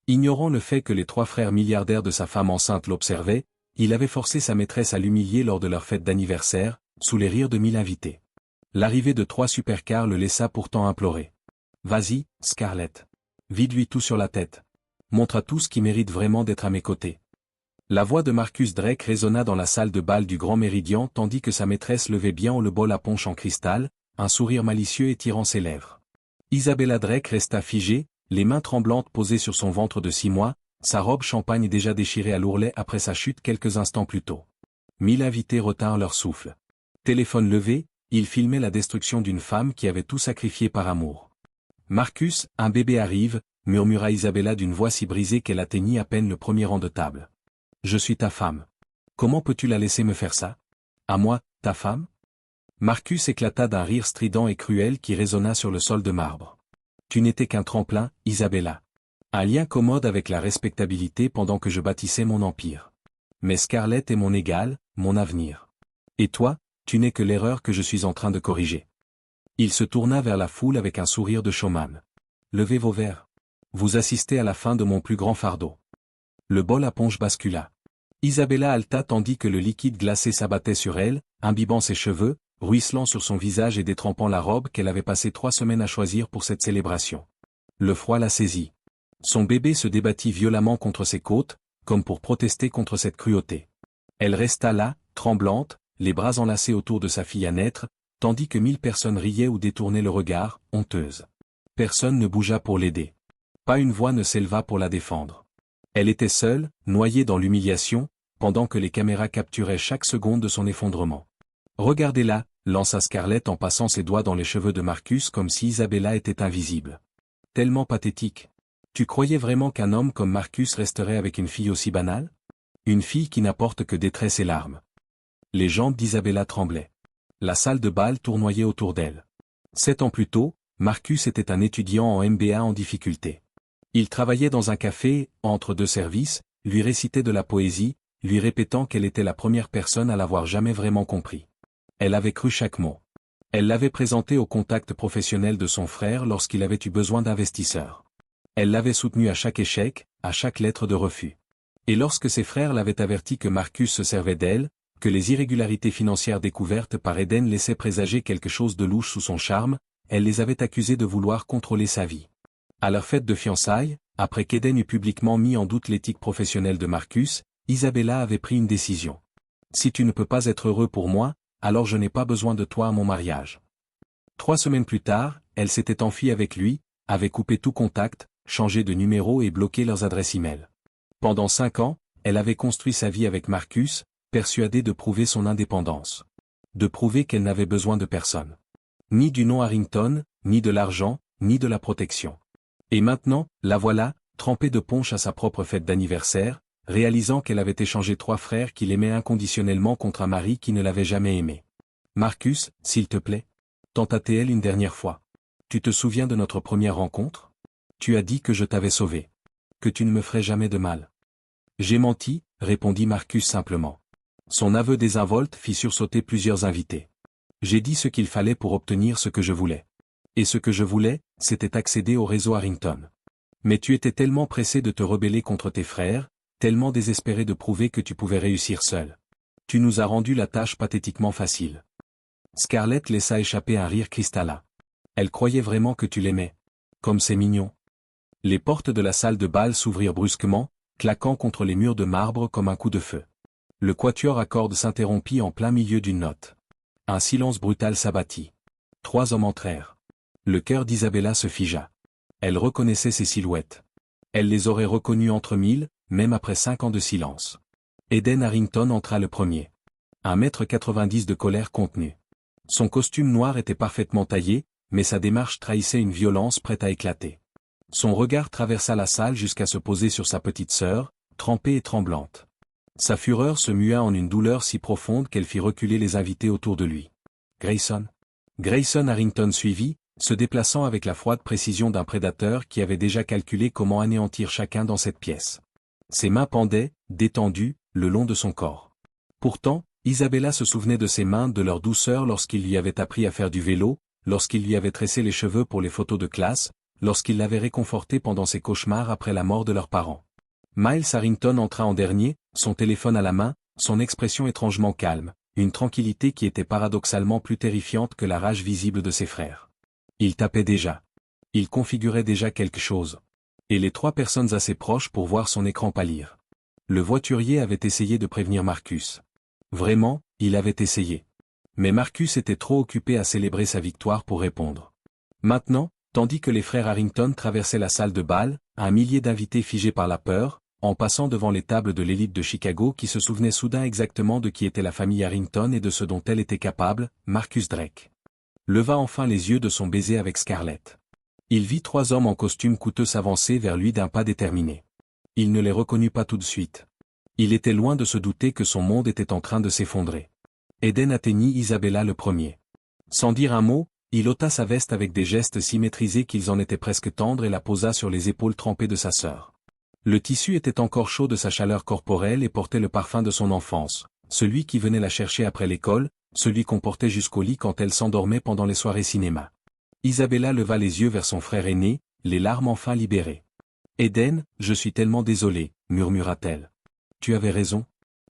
Ignorant le fait que les 3 frères milliardaires de sa femme enceinte l'observaient, il avait forcé sa maîtresse à l'humilier lors de leur fête d'anniversaire, sous les rires de 1000 invités. L'arrivée de 3 supercars le laissa pourtant implorer. « Vas-y, Scarlett. Vide-lui tout sur la tête. Montre à tous qui mérite vraiment d'être à mes côtés. » La voix de Marcus Drake résonna dans la salle de bal du Grand Méridien tandis que sa maîtresse levait bien haut le bol à punch en cristal, un sourire malicieux étirant ses lèvres. Isabella Drake resta figée, les mains tremblantes posées sur son ventre de 6 mois, sa robe champagne déjà déchirée à l'ourlet après sa chute quelques instants plus tôt. 1000 invités retinrent leur souffle. Téléphone levé, ils filmaient la destruction d'une femme qui avait tout sacrifié par amour. « Marcus, un bébé arrive », murmura Isabella d'une voix si brisée qu'elle atteignit à peine le premier rang de table. « Je suis ta femme. Comment peux-tu la laisser me faire ça? À moi, ta femme ?» Marcus éclata d'un rire strident et cruel qui résonna sur le sol de marbre. « Tu n'étais qu'un tremplin, Isabella. Un lien commode avec la respectabilité pendant que je bâtissais mon empire. Mais Scarlett est mon égale, mon avenir. Et toi, tu n'es que l'erreur que je suis en train de corriger. » Il se tourna vers la foule avec un sourire de showman. « Levez vos verres. Vous assistez à la fin de mon plus grand fardeau. » Le bol à punch bascula. Isabella halta tandis que le liquide glacé s'abattait sur elle, imbibant ses cheveux, ruisselant sur son visage et détrempant la robe qu'elle avait passé 3 semaines à choisir pour cette célébration. Le froid la saisit. Son bébé se débattit violemment contre ses côtes, comme pour protester contre cette cruauté. Elle resta là, tremblante, les bras enlacés autour de sa fille à naître, tandis que 1000 personnes riaient ou détournaient le regard, honteuses. Personne ne bougea pour l'aider. Pas une voix ne s'éleva pour la défendre. Elle était seule, noyée dans l'humiliation, pendant que les caméras capturaient chaque seconde de son effondrement. « Regardez-la », lança Scarlett en passant ses doigts dans les cheveux de Marcus comme si Isabella était invisible. Tellement pathétique. Tu croyais vraiment qu'un homme comme Marcus resterait avec une fille aussi banale? Une fille qui n'apporte que détresse et larmes. Les jambes d'Isabella tremblaient. La salle de bal tournoyait autour d'elle. 7 ans plus tôt, Marcus était un étudiant en MBA en difficulté. Il travaillait dans un café, entre 2 services, lui récitait de la poésie, lui répétant qu'elle était la première personne à l'avoir jamais vraiment compris. Elle avait cru chaque mot. Elle l'avait présenté au contact professionnel de son frère lorsqu'il avait eu besoin d'investisseurs. Elle l'avait soutenu à chaque échec, à chaque lettre de refus. Et lorsque ses frères l'avaient averti que Marcus se servait d'elle, que les irrégularités financières découvertes par Eden laissaient présager quelque chose de louche sous son charme, elle les avait accusés de vouloir contrôler sa vie. À leur fête de fiançailles, après qu'Eden eut publiquement mis en doute l'éthique professionnelle de Marcus, Isabella avait pris une décision. « Si tu ne peux pas être heureux pour moi, alors je n'ai pas besoin de toi à mon mariage. » 3 semaines plus tard, elle s'était enfuie avec lui, avait coupé tout contact, changé de numéro et bloqué leurs adresses e-mail. Pendant 5 ans, elle avait construit sa vie avec Marcus, persuadée de prouver son indépendance. De prouver qu'elle n'avait besoin de personne. Ni du nom Harrington, ni de l'argent, ni de la protection. Et maintenant, la voilà, trempée de punch à sa propre fête d'anniversaire, réalisant qu'elle avait échangé 3 frères qui l'aimaient inconditionnellement contre un mari qui ne l'avait jamais aimé. « Marcus, s'il te plaît. » Tenta-t-elle une dernière fois. « Tu te souviens de notre première rencontre? Tu as dit que je t'avais sauvé. Que tu ne me ferais jamais de mal. » « J'ai menti, » répondit Marcus simplement. Son aveu désinvolte fit sursauter plusieurs invités. « J'ai dit ce qu'il fallait pour obtenir ce que je voulais. Et ce que je voulais, c'était accéder au réseau Harrington. Mais tu étais tellement pressé de te rebeller contre tes frères, tellement désespéré de prouver que tu pouvais réussir seul. Tu nous as rendu la tâche pathétiquement facile. » Scarlett laissa échapper un rire cristallin. Elle croyait vraiment que tu l'aimais. Comme c'est mignon. Les portes de la salle de bal s'ouvrirent brusquement, claquant contre les murs de marbre comme un coup de feu. Le quatuor à cordes s'interrompit en plein milieu d'une note. Un silence brutal s'abattit. 3 hommes entrèrent. Le cœur d'Isabella se figea. Elle reconnaissait ces silhouettes. Elle les aurait reconnus entre 1000, même après 5 ans de silence. Eden Harrington entra le premier. 1,90 m de colère contenue. Son costume noir était parfaitement taillé, mais sa démarche trahissait une violence prête à éclater. Son regard traversa la salle jusqu'à se poser sur sa petite sœur, trempée et tremblante. Sa fureur se mua en une douleur si profonde qu'elle fit reculer les invités autour de lui. Grayson. Grayson Harrington suivit, se déplaçant avec la froide précision d'un prédateur qui avait déjà calculé comment anéantir chacun dans cette pièce. Ses mains pendaient, détendues, le long de son corps. Pourtant, Isabella se souvenait de ses mains, de leur douceur lorsqu'il lui avait appris à faire du vélo, lorsqu'il lui avait tressé les cheveux pour les photos de classe, lorsqu'il l'avait réconforté pendant ses cauchemars après la mort de leurs parents. Miles Harrington entra en dernier, son téléphone à la main, son expression étrangement calme, une tranquillité qui était paradoxalement plus terrifiante que la rage visible de ses frères. Il tapait déjà. Il configurait déjà quelque chose. Et les 3 personnes assez proches pour voir son écran pâlir. Le voiturier avait essayé de prévenir Marcus. Vraiment, il avait essayé. Mais Marcus était trop occupé à célébrer sa victoire pour répondre. Maintenant, tandis que les frères Harrington traversaient la salle de bal, un millier d'invités figés par la peur, en passant devant les tables de l'élite de Chicago qui se souvenaient soudain exactement de qui était la famille Harrington et de ce dont elle était capable, Marcus Drake leva enfin les yeux de son baiser avec Scarlett. Il vit 3 hommes en costume coûteux s'avancer vers lui d'un pas déterminé. Il ne les reconnut pas tout de suite. Il était loin de se douter que son monde était en train de s'effondrer. Eden atteignit Isabella le premier. Sans dire un mot, il ôta sa veste avec des gestes si maîtrisés qu'ils en étaient presque tendres et la posa sur les épaules trempées de sa sœur. Le tissu était encore chaud de sa chaleur corporelle et portait le parfum de son enfance, celui qui venait la chercher après l'école, celui qu'on portait jusqu'au lit quand elle s'endormait pendant les soirées cinéma. Isabella leva les yeux vers son frère aîné, les larmes enfin libérées. « Eden, je suis tellement désolée, murmura-t-elle. Tu avais raison.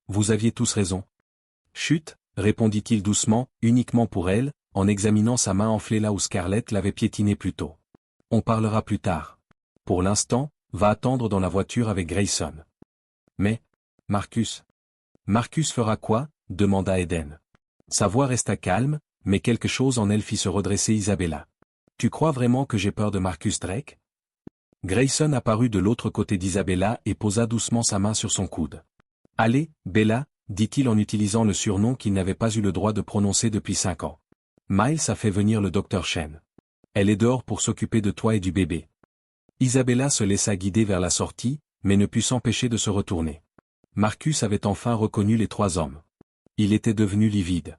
Vous aviez tous raison. » « Chut, répondit-il doucement, uniquement pour elle, en examinant sa main enflée là où Scarlett l'avait piétinée plus tôt. « On parlera plus tard. Pour l'instant, va attendre dans la voiture avec Grayson. »« Mais, Marcus. »« Marcus fera quoi ?» demanda Eden. Sa voix resta calme, mais quelque chose en elle fit se redresser Isabella. « Tu crois vraiment que j'ai peur de Marcus Drake ?» Grayson apparut de l'autre côté d'Isabella et posa doucement sa main sur son coude. « Allez, Bella, dit-il en utilisant le surnom qu'il n'avait pas eu le droit de prononcer depuis 5 ans. Miles a fait venir le docteur Chen. Elle est dehors pour s'occuper de toi et du bébé. » Isabella se laissa guider vers la sortie, mais ne put s'empêcher de se retourner. Marcus avait enfin reconnu les 3 hommes. Il était devenu livide.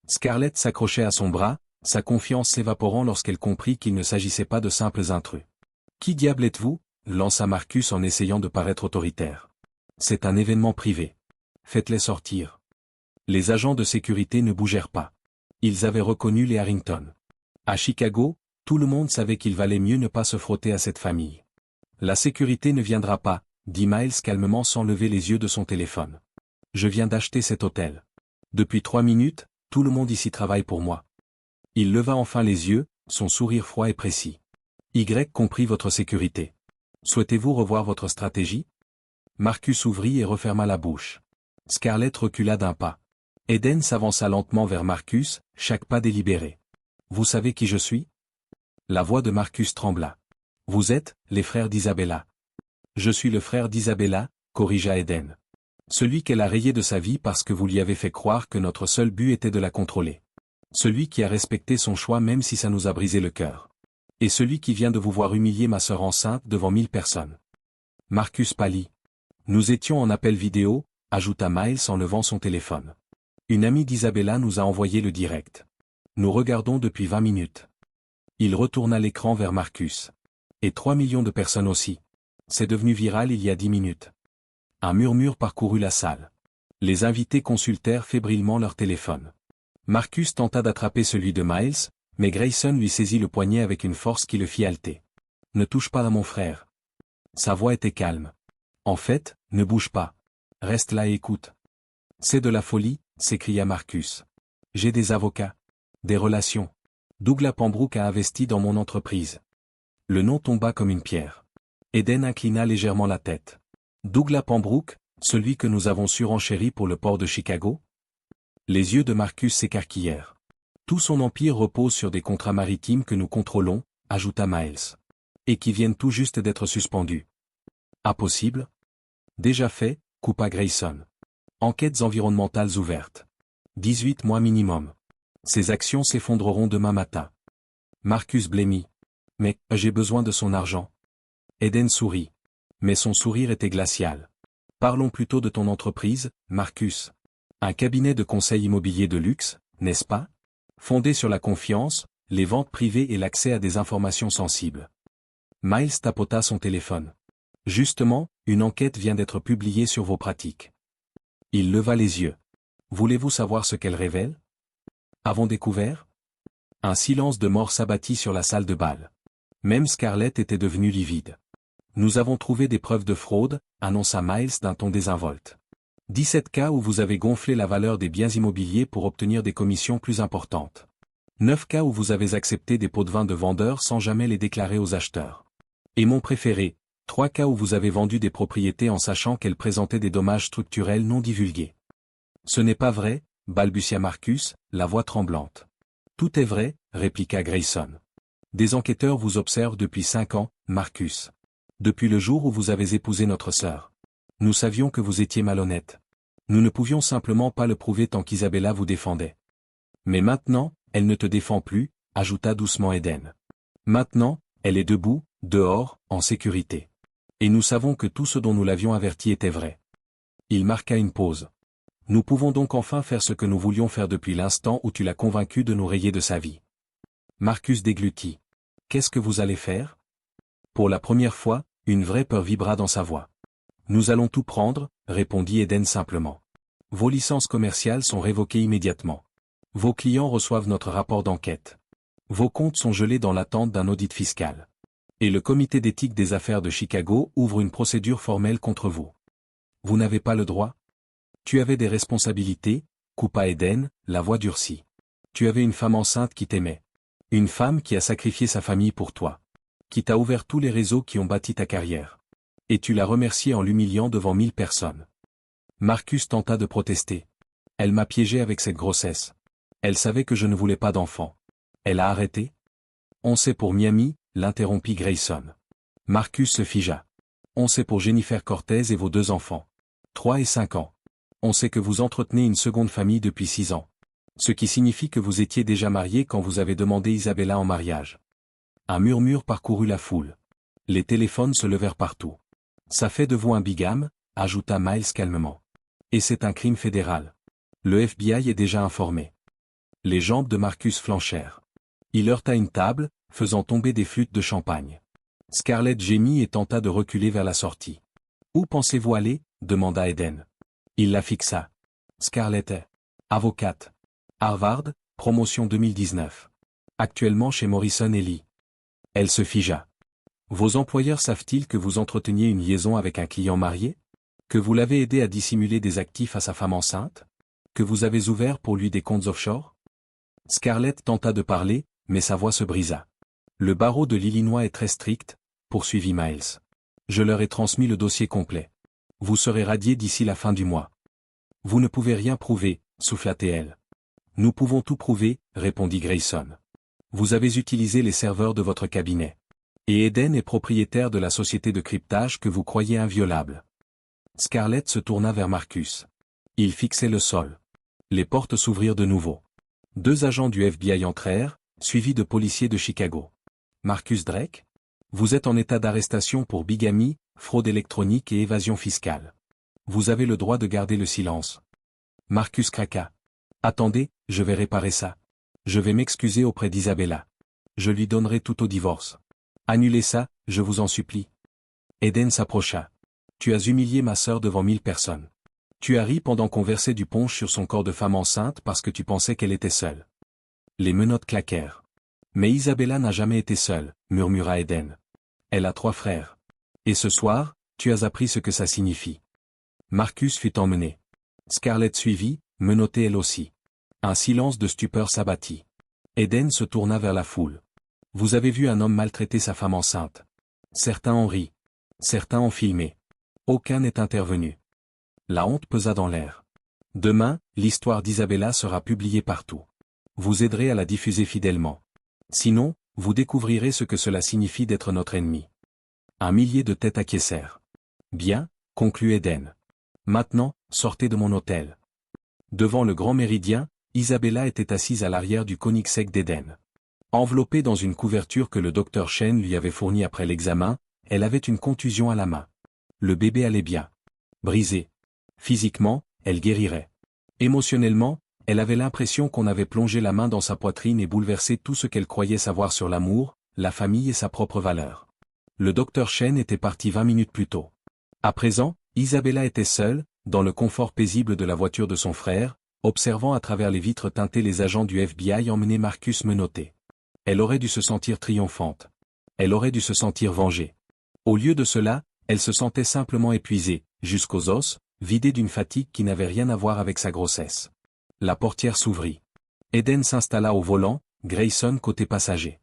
Scarlett s'accrochait à son bras, sa confiance s'évaporant lorsqu'elle comprit qu'il ne s'agissait pas de simples intrus. « Qui diable êtes-vous » lança Marcus en essayant de paraître autoritaire. « C'est un événement privé. Faites-les sortir. » Les agents de sécurité ne bougèrent pas. Ils avaient reconnu les Harrington. À Chicago, tout le monde savait qu'il valait mieux ne pas se frotter à cette famille. « La sécurité ne viendra pas, » dit Miles calmement sans lever les yeux de son téléphone. « Je viens d'acheter cet hôtel. Depuis 3 minutes, tout le monde ici travaille pour moi. » Il leva enfin les yeux, son sourire froid et précis. « Y compris votre sécurité. Souhaitez-vous revoir votre stratégie ?» Marcus ouvrit et referma la bouche. Scarlett recula d'un pas. Eden s'avança lentement vers Marcus, chaque pas délibéré. « Vous savez qui je suis ?» La voix de Marcus trembla. « Vous êtes, les frères d'Isabella. »« Je suis le frère d'Isabella, » corrigea Eden. « Celui qu'elle a rayé de sa vie parce que vous lui avez fait croire que notre seul but était de la contrôler. Celui qui a respecté son choix même si ça nous a brisé le cœur. Et celui qui vient de vous voir humilier ma sœur enceinte devant 1000 personnes. » Marcus pâlit. « Nous étions en appel vidéo, » ajouta Miles en levant son téléphone. « Une amie d'Isabella nous a envoyé le direct. Nous regardons depuis 20 minutes. » Il retourna l'écran vers Marcus. « Et 3 millions de personnes aussi. C'est devenu viral il y a 10 minutes. » Un murmure parcourut la salle. Les invités consultèrent fébrilement leur téléphone. Marcus tenta d'attraper celui de Miles, mais Grayson lui saisit le poignet avec une force qui le fit halter. « Ne touche pas à mon frère. » Sa voix était calme. « En fait, ne bouge pas. Reste là et écoute. »« C'est de la folie, » s'écria Marcus. « J'ai des avocats. Des relations. Douglas Pembroke a investi dans mon entreprise. » Le nom tomba comme une pierre. Eden inclina légèrement la tête. « Douglas Pembroke, celui que nous avons surenchéri pour le port de Chicago ?» Les yeux de Marcus s'écarquillèrent. « Tout son empire repose sur des contrats maritimes que nous contrôlons, » ajouta Miles. « Et qui viennent tout juste d'être suspendus. »« Impossible ?»« Déjà fait, » coupa Grayson. « Enquêtes environnementales ouvertes. 18 mois minimum. Ces actions s'effondreront demain matin. » Marcus blêmit. « Mais, j'ai besoin de son argent. » Eden sourit. Mais son sourire était glacial. « Parlons plutôt de ton entreprise, Marcus. Un cabinet de conseil immobilier de luxe, n'est-ce pas? Fondé sur la confiance, les ventes privées et l'accès à des informations sensibles. » Miles tapota son téléphone. « Justement, une enquête vient d'être publiée sur vos pratiques. » Il leva les yeux. « Voulez-vous savoir ce qu'elle révèle? » Avons découvert? Un silence de mort s'abattit sur la salle de bal. Même Scarlett était devenue livide. Nous avons trouvé des preuves de fraude, annonça Miles d'un ton désinvolte. 17 cas où vous avez gonflé la valeur des biens immobiliers pour obtenir des commissions plus importantes. 9 cas où vous avez accepté des pots de vin de vendeurs sans jamais les déclarer aux acheteurs. Et mon préféré, 3 cas où vous avez vendu des propriétés en sachant qu'elles présentaient des dommages structurels non divulgués. Ce n'est pas vrai, balbutia Marcus, la voix tremblante. Tout est vrai, répliqua Grayson. Des enquêteurs vous observent depuis 5 ans, Marcus. Depuis le jour où vous avez épousé notre sœur. Nous savions que vous étiez malhonnête. Nous ne pouvions simplement pas le prouver tant qu'Isabella vous défendait. Mais maintenant, elle ne te défend plus, ajouta doucement Eden. Maintenant, elle est debout, dehors, en sécurité. Et nous savons que tout ce dont nous l'avions averti était vrai. Il marqua une pause. Nous pouvons donc enfin faire ce que nous voulions faire depuis l'instant où tu l'as convaincu de nous rayer de sa vie. Marcus déglutit. Qu'est-ce que vous allez faire? Pour la première fois, une vraie peur vibra dans sa voix. Nous allons tout prendre, répondit Eden simplement. Vos licences commerciales sont révoquées immédiatement. Vos clients reçoivent notre rapport d'enquête. Vos comptes sont gelés dans l'attente d'un audit fiscal. Et le comité d'éthique des affaires de Chicago ouvre une procédure formelle contre vous. Vous n'avez pas le droit? Tu avais des responsabilités, coupa Eden, la voix durcie. Tu avais une femme enceinte qui t'aimait. Une femme qui a sacrifié sa famille pour toi. Qui t'a ouvert tous les réseaux qui ont bâti ta carrière. Et tu l'as remerciée en l'humiliant devant 1000 personnes. Marcus tenta de protester. Elle m'a piégé avec cette grossesse. Elle savait que je ne voulais pas d'enfant. Elle a arrêté? On sait pour Miami, l'interrompit Grayson. Marcus se figea. On sait pour Jennifer Cortez et vos 2 enfants. 3 et 5 ans. On sait que vous entretenez une seconde famille depuis 6 ans. Ce qui signifie que vous étiez déjà marié quand vous avez demandé Isabella en mariage. Un murmure parcourut la foule. Les téléphones se levèrent partout. Ça fait de vous un bigame, ajouta Miles calmement. Et c'est un crime fédéral. Le FBI est déjà informé. Les jambes de Marcus flanchèrent. Il heurta une table, faisant tomber des flûtes de champagne. Scarlett gémit et tenta de reculer vers la sortie. Où pensez-vous aller? Demanda Eden. Il la fixa. Scarlett est avocate. Harvard, promotion 2019. Actuellement chez Morrison & Lee. Elle se figea. Vos employeurs savent-ils que vous entreteniez une liaison avec un client marié? Que vous l'avez aidé à dissimuler des actifs à sa femme enceinte? Que vous avez ouvert pour lui des comptes offshore? Scarlett tenta de parler, mais sa voix se brisa. Le barreau de l'Illinois est très strict, poursuivit Miles. Je leur ai transmis le dossier complet. Vous serez radié d'ici la fin du mois. Vous ne pouvez rien prouver, souffla T.L. Nous pouvons tout prouver, répondit Grayson. Vous avez utilisé les serveurs de votre cabinet. Et Eden est propriétaire de la société de cryptage que vous croyez inviolable. Scarlett se tourna vers Marcus. Il fixait le sol. Les portes s'ouvrirent de nouveau. 2 agents du FBI entrèrent, suivis de policiers de Chicago. Marcus Drake? Vous êtes en état d'arrestation pour bigamie, fraude électronique et évasion fiscale. Vous avez le droit de garder le silence. Marcus craqua. Attendez, je vais réparer ça. Je vais m'excuser auprès d'Isabella. Je lui donnerai tout au divorce. Annulez ça, je vous en supplie. Eden s'approcha. Tu as humilié ma sœur devant 1000 personnes. Tu as ri pendant qu'on versait du punch sur son corps de femme enceinte parce que tu pensais qu'elle était seule. Les menottes claquèrent. Mais Isabella n'a jamais été seule, murmura Eden. Elle a 3 frères. Et ce soir, tu as appris ce que ça signifie. Marcus fut emmené. Scarlett suivit, menottée elle aussi. Un silence de stupeur s'abattit. Eden se tourna vers la foule. Vous avez vu un homme maltraiter sa femme enceinte. Certains ont ri. Certains ont filmé. Aucun n'est intervenu. La honte pesa dans l'air. Demain, l'histoire d'Isabella sera publiée partout. Vous aiderez à la diffuser fidèlement. Sinon, vous découvrirez ce que cela signifie d'être notre ennemi. Un millier de têtes acquiescèrent. Bien, conclut Eden. Maintenant, sortez de mon hôtel. Devant le grand méridien, Isabella était assise à l'arrière du Koenigsegg d'Eden. Enveloppée dans une couverture que le docteur Chen lui avait fournie après l'examen, elle avait une contusion à la main. Le bébé allait bien. Brisé. Physiquement, elle guérirait. Émotionnellement, elle avait l'impression qu'on avait plongé la main dans sa poitrine et bouleversé tout ce qu'elle croyait savoir sur l'amour, la famille et sa propre valeur. Le docteur Chen était parti 20 minutes plus tôt. À présent, Isabella était seule, dans le confort paisible de la voiture de son frère, observant à travers les vitres teintées les agents du FBI emmener Marcus menotté. Elle aurait dû se sentir triomphante. Elle aurait dû se sentir vengée. Au lieu de cela, elle se sentait simplement épuisée, jusqu'aux os, vidée d'une fatigue qui n'avait rien à voir avec sa grossesse. La portière s'ouvrit. Eden s'installa au volant, Grayson côté passager.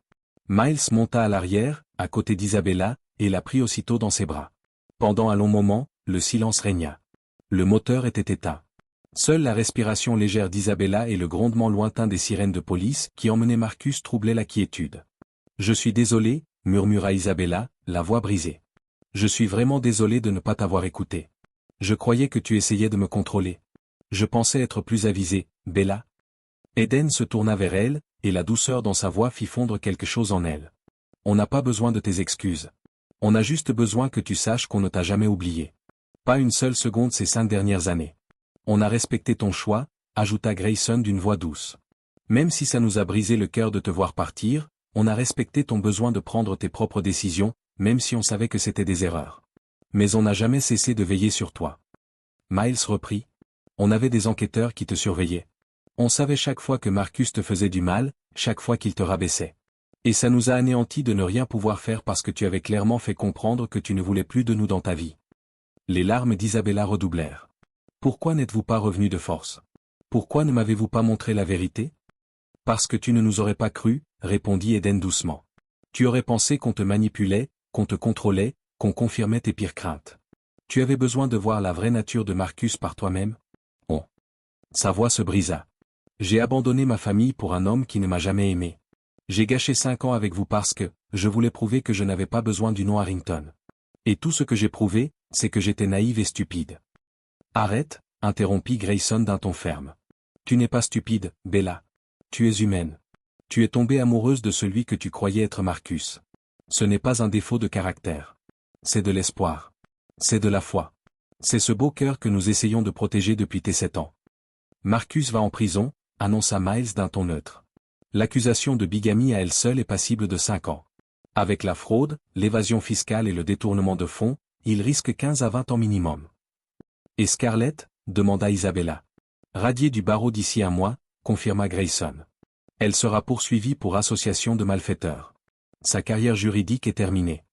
Miles monta à l'arrière, à côté d'Isabella, et la prit aussitôt dans ses bras. Pendant un long moment, le silence régna. Le moteur était éteint. Seule la respiration légère d'Isabella et le grondement lointain des sirènes de police qui emmenaient Marcus troublaient la quiétude. « Je suis désolé, » murmura Isabella, la voix brisée. « Je suis vraiment désolé de ne pas t'avoir écouté. Je croyais que tu essayais de me contrôler. Je pensais être plus avisé, Bella. » Eden se tourna vers elle, et la douceur dans sa voix fit fondre quelque chose en elle. « On n'a pas besoin de tes excuses. On a juste besoin que tu saches qu'on ne t'a jamais oublié. Pas une seule seconde ces 5 dernières années. On a respecté ton choix, » ajouta Grayson d'une voix douce. « Même si ça nous a brisé le cœur de te voir partir, on a respecté ton besoin de prendre tes propres décisions, même si on savait que c'était des erreurs. Mais on n'a jamais cessé de veiller sur toi. » Miles reprit. « On avait des enquêteurs qui te surveillaient. On savait chaque fois que Marcus te faisait du mal, chaque fois qu'il te rabaissait. Et ça nous a anéantis de ne rien pouvoir faire parce que tu avais clairement fait comprendre que tu ne voulais plus de nous dans ta vie. » Les larmes d'Isabella redoublèrent. « Pourquoi n'êtes-vous pas revenu de force? Pourquoi ne m'avez-vous pas montré la vérité? » « Parce que tu ne nous aurais pas cru, » répondit Eden doucement. « Tu aurais pensé qu'on te manipulait, qu'on te contrôlait, qu'on confirmait tes pires craintes. Tu avais besoin de voir la vraie nature de Marcus par toi-même. » Oh. Sa voix se brisa. « J'ai abandonné ma famille pour un homme qui ne m'a jamais aimé. J'ai gâché 5 ans avec vous parce que, je voulais prouver que je n'avais pas besoin du nom Harrington. Et tout ce que j'ai prouvé, c'est que j'étais naïve et stupide. » « Arrête, » interrompit Grayson d'un ton ferme. « Tu n'es pas stupide, Bella. Tu es humaine. Tu es tombée amoureuse de celui que tu croyais être Marcus. Ce n'est pas un défaut de caractère. C'est de l'espoir. C'est de la foi. C'est ce beau cœur que nous essayons de protéger depuis tes 7 ans. » « Marcus va en prison, » annonça Miles d'un ton neutre. « L'accusation de bigamie à elle seule est passible de 5 ans. Avec la fraude, l'évasion fiscale et le détournement de fonds, il risque 15 à 20 ans minimum. » « Et Scarlett ?» demanda Isabella. « Radiée du barreau d'ici un mois, » confirma Grayson. « Elle sera poursuivie pour association de malfaiteurs. Sa carrière juridique est terminée. »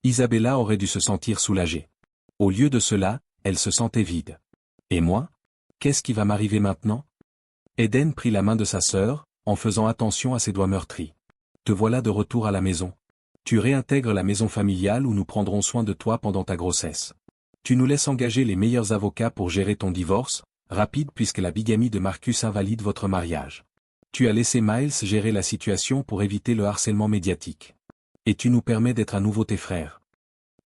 Isabella aurait dû se sentir soulagée. Au lieu de cela, elle se sentait vide. « Et moi? Qu'est-ce qui va m'arriver maintenant? » Eden prit la main de sa sœur, en faisant attention à ses doigts meurtris. « Te voilà de retour à la maison. Tu réintègres la maison familiale où nous prendrons soin de toi pendant ta grossesse. Tu nous laisses engager les meilleurs avocats pour gérer ton divorce, rapide puisque la bigamie de Marcus invalide votre mariage. Tu as laissé Miles gérer la situation pour éviter le harcèlement médiatique. Et tu nous permets d'être à nouveau tes frères.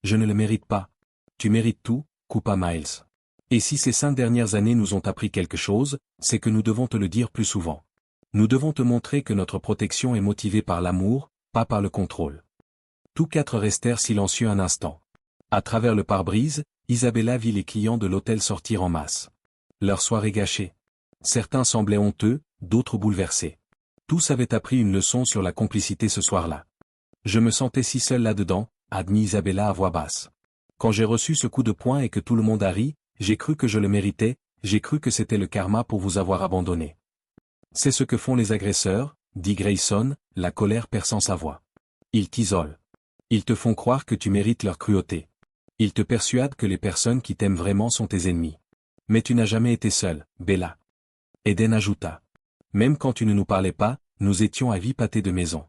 Je ne le mérite pas. Tu mérites tout, » coupa Miles. « Et si ces 5 dernières années nous ont appris quelque chose, c'est que nous devons te le dire plus souvent. Nous devons te montrer que notre protection est motivée par l'amour, pas par le contrôle. » Tous 4 restèrent silencieux un instant. À travers le pare-brise, Isabella vit les clients de l'hôtel sortir en masse. Leur soirée gâchée. Certains semblaient honteux, d'autres bouleversés. Tous avaient appris une leçon sur la complicité ce soir-là. « Je me sentais si seul là-dedans », admit Isabella à voix basse. « Quand j'ai reçu ce coup de poing et que tout le monde a ri, j'ai cru que je le méritais, j'ai cru que c'était le karma pour vous avoir abandonné. » « C'est ce que font les agresseurs, » dit Grayson, la colère perçant sa voix. « Ils t'isolent. Ils te font croire que tu mérites leur cruauté. Ils te persuadent que les personnes qui t'aiment vraiment sont tes ennemis. Mais tu n'as jamais été seule, Bella. » Eden ajouta. « Même quand tu ne nous parlais pas, nous étions à vie pâtée de maison.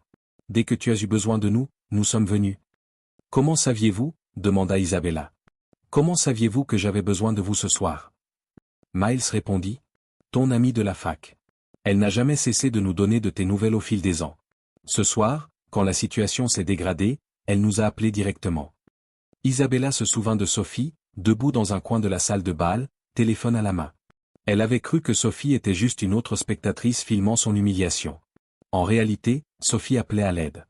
Dès que tu as eu besoin de nous, nous sommes venus. »« Comment saviez-vous » demanda Isabella. « Comment saviez-vous que j'avais besoin de vous ce soir ?» Miles répondit. « Ton amie de la fac. Elle n'a jamais cessé de nous donner de tes nouvelles au fil des ans. Ce soir, quand la situation s'est dégradée, elle nous a appelés directement. » Isabella se souvint de Sophie, debout dans un coin de la salle de bal, téléphone à la main. Elle avait cru que Sophie était juste une autre spectatrice filmant son humiliation. En réalité, Sophie appelait à l'aide.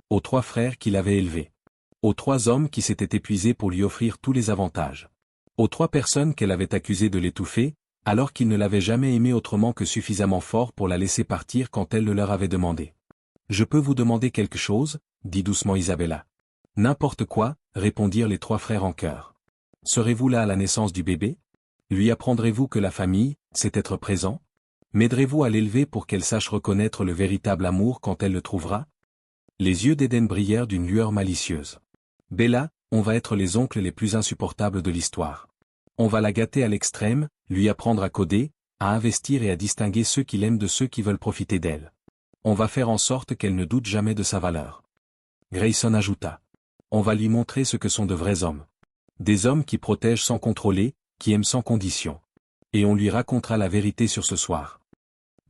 Aux 3 frères qui l'avaient élevée. Aux 3 hommes qui s'étaient épuisés pour lui offrir tous les avantages. Aux 3 personnes qu'elle avait accusées de l'étouffer, alors qu'ils ne l'avaient jamais aimée autrement que suffisamment fort pour la laisser partir quand elle le leur avait demandé. « Je peux vous demander quelque chose ?» dit doucement Isabella. « N'importe quoi », répondirent les 3 frères en chœur. « Serez-vous là à la naissance du bébé? Lui apprendrez-vous que la famille, c'est être présent? M'aiderez-vous à l'élever pour qu'elle sache reconnaître le véritable amour quand elle le trouvera? Les yeux d'Eden brillèrent d'une lueur malicieuse. Bella, on va être les oncles les plus insupportables de l'histoire. On va la gâter à l'extrême, lui apprendre à coder, à investir et à distinguer ceux qui l'aiment de ceux qui veulent profiter d'elle. On va faire en sorte qu'elle ne doute jamais de sa valeur. Grayson ajouta. On va lui montrer ce que sont de vrais hommes. Des hommes qui protègent sans contrôler, qui aiment sans condition. Et on lui racontera la vérité sur ce soir.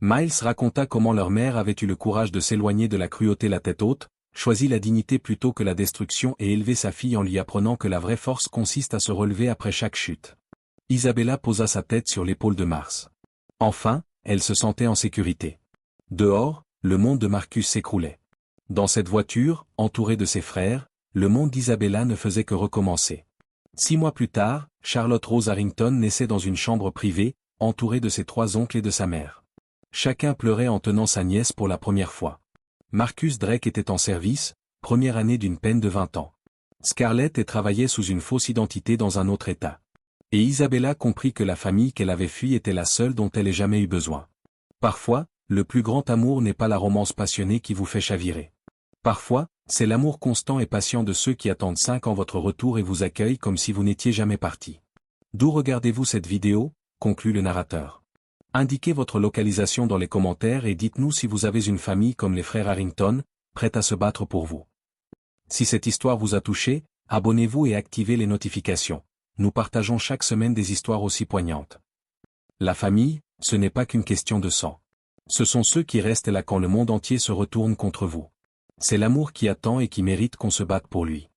Miles raconta comment leur mère avait eu le courage de s'éloigner de la cruauté la tête haute, choisi la dignité plutôt que la destruction et élevé sa fille en lui apprenant que la vraie force consiste à se relever après chaque chute. Isabella posa sa tête sur l'épaule de Mars. Enfin, elle se sentait en sécurité. Dehors, le monde de Marcus s'écroulait. Dans cette voiture, entourée de ses frères, le monde d'Isabella ne faisait que recommencer. 6 mois plus tard, Charlotte Rose Harrington naissait dans une chambre privée, entourée de ses 3 oncles et de sa mère. Chacun pleurait en tenant sa nièce pour la première fois. Marcus Drake était en service, première année d'une peine de 20 ans. Scarlett travaillait sous une fausse identité dans un autre état. Et Isabella comprit que la famille qu'elle avait fuie était la seule dont elle ait jamais eu besoin. Parfois, le plus grand amour n'est pas la romance passionnée qui vous fait chavirer. Parfois, c'est l'amour constant et patient de ceux qui attendent 5 ans votre retour et vous accueillent comme si vous n'étiez jamais parti. D'où regardez-vous cette vidéo, conclut le narrateur. Indiquez votre localisation dans les commentaires et dites-nous si vous avez une famille comme les frères Harrington, prête à se battre pour vous. Si cette histoire vous a touché, abonnez-vous et activez les notifications. Nous partageons chaque semaine des histoires aussi poignantes. La famille, ce n'est pas qu'une question de sang. Ce sont ceux qui restent là quand le monde entier se retourne contre vous. C'est l'amour qui attend et qui mérite qu'on se batte pour lui.